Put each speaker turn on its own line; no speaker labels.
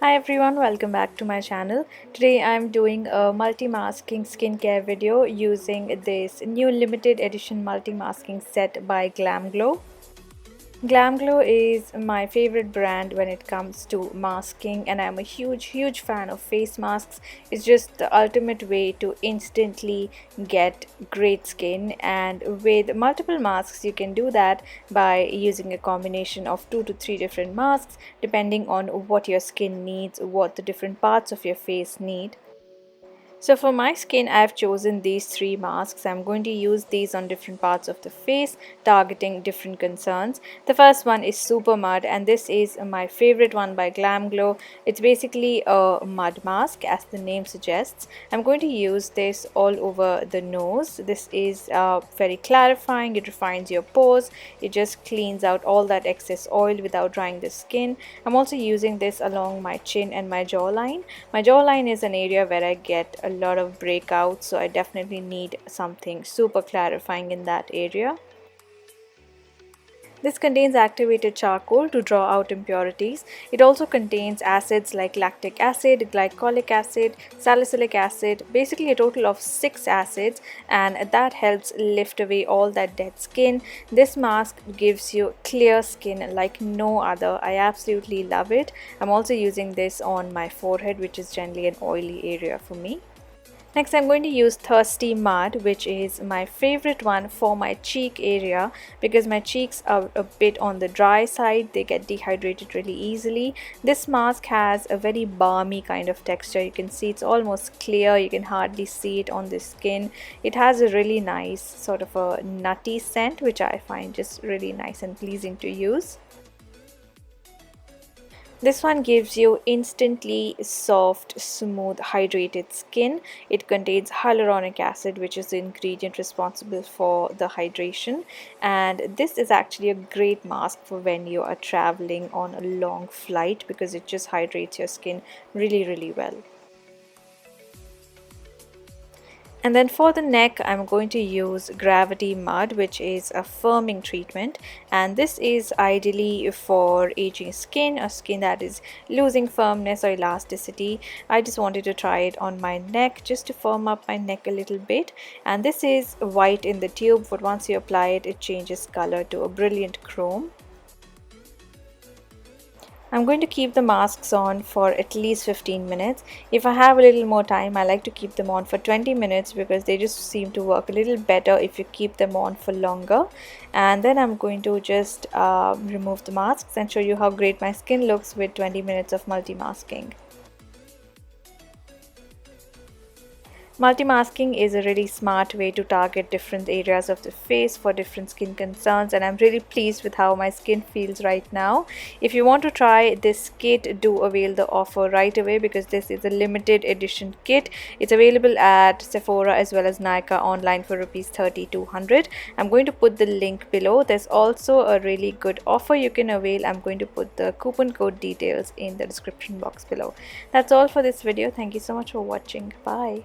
Hi everyone, welcome back to my channel. Today I'm doing a multi-masking skincare video using this new limited edition multi-masking set by Glamglow. Glamglow is my favorite brand when it comes to masking, and I'm a huge fan of face masks. It's just the ultimate way to instantly get great skin, and with multiple masks you can do that by using a combination of 2 to 3 different masks depending on what your skin needs, what the different parts of your face need. So for my skin, I've chosen these 3 masks. I'm going to use these on different parts of the face, targeting different concerns. The first one is Supermud, and this is my favorite one by Glamglow. It's basically a mud mask, as the name suggests. I'm going to use this all over the nose. This is very clarifying. It refines your pores. It just cleans out all that excess oil without drying the skin. I'm also using this along my chin and my jawline. My jawline is an area where I get a lot of breakouts, so I definitely need something super clarifying in that area. This contains activated charcoal to draw out impurities. It also contains acids like lactic acid, glycolic acid, salicylic acid, basically a total of 6 acids, and that helps lift away all that dead skin. This mask gives you clear skin like no other. I absolutely love it. I'm also using this on my forehead, which is generally an oily area for me. Next, I'm going to use Thirstymud, which is my favorite one for my cheek area because my cheeks are a bit on the dry side. They get dehydrated really easily. This mask has a very balmy kind of texture. You can see it's almost clear. You can hardly see it on the skin. It has a really nice sort of a nutty scent, which I find just really nice and pleasing to use. This one gives you instantly soft, smooth, hydrated skin. It contains hyaluronic acid, which is the ingredient responsible for the hydration. And this is actually a great mask for when you are traveling on a long flight because it just hydrates your skin really well. And then for the neck, I'm going to use Gravitymud, which is a firming treatment, and this is ideally for aging skin or skin that is losing firmness or elasticity. I just wanted to try it on my neck just to firm up my neck a little bit, and this is white in the tube, but once you apply it, it changes color to a brilliant chrome. I'm going to keep the masks on for at least 15 minutes. If I have a little more time, I like to keep them on for 20 minutes because they just seem to work a little better if you keep them on for longer. And then I'm going to just remove the masks and show you how great my skin looks with 20 minutes of multi-masking. Multi-masking is a really smart way to target different areas of the face for different skin concerns, and I'm really pleased with how my skin feels right now. If you want to try this kit, do avail the offer right away because this is a limited edition kit. It's available at Sephora as well as Nykaa online for ₹3200. I'm going to put the link below. There's also a really good offer you can avail. I'm going to put the coupon code details in the description box below. That's all for this video. Thank you so much for watching. Bye.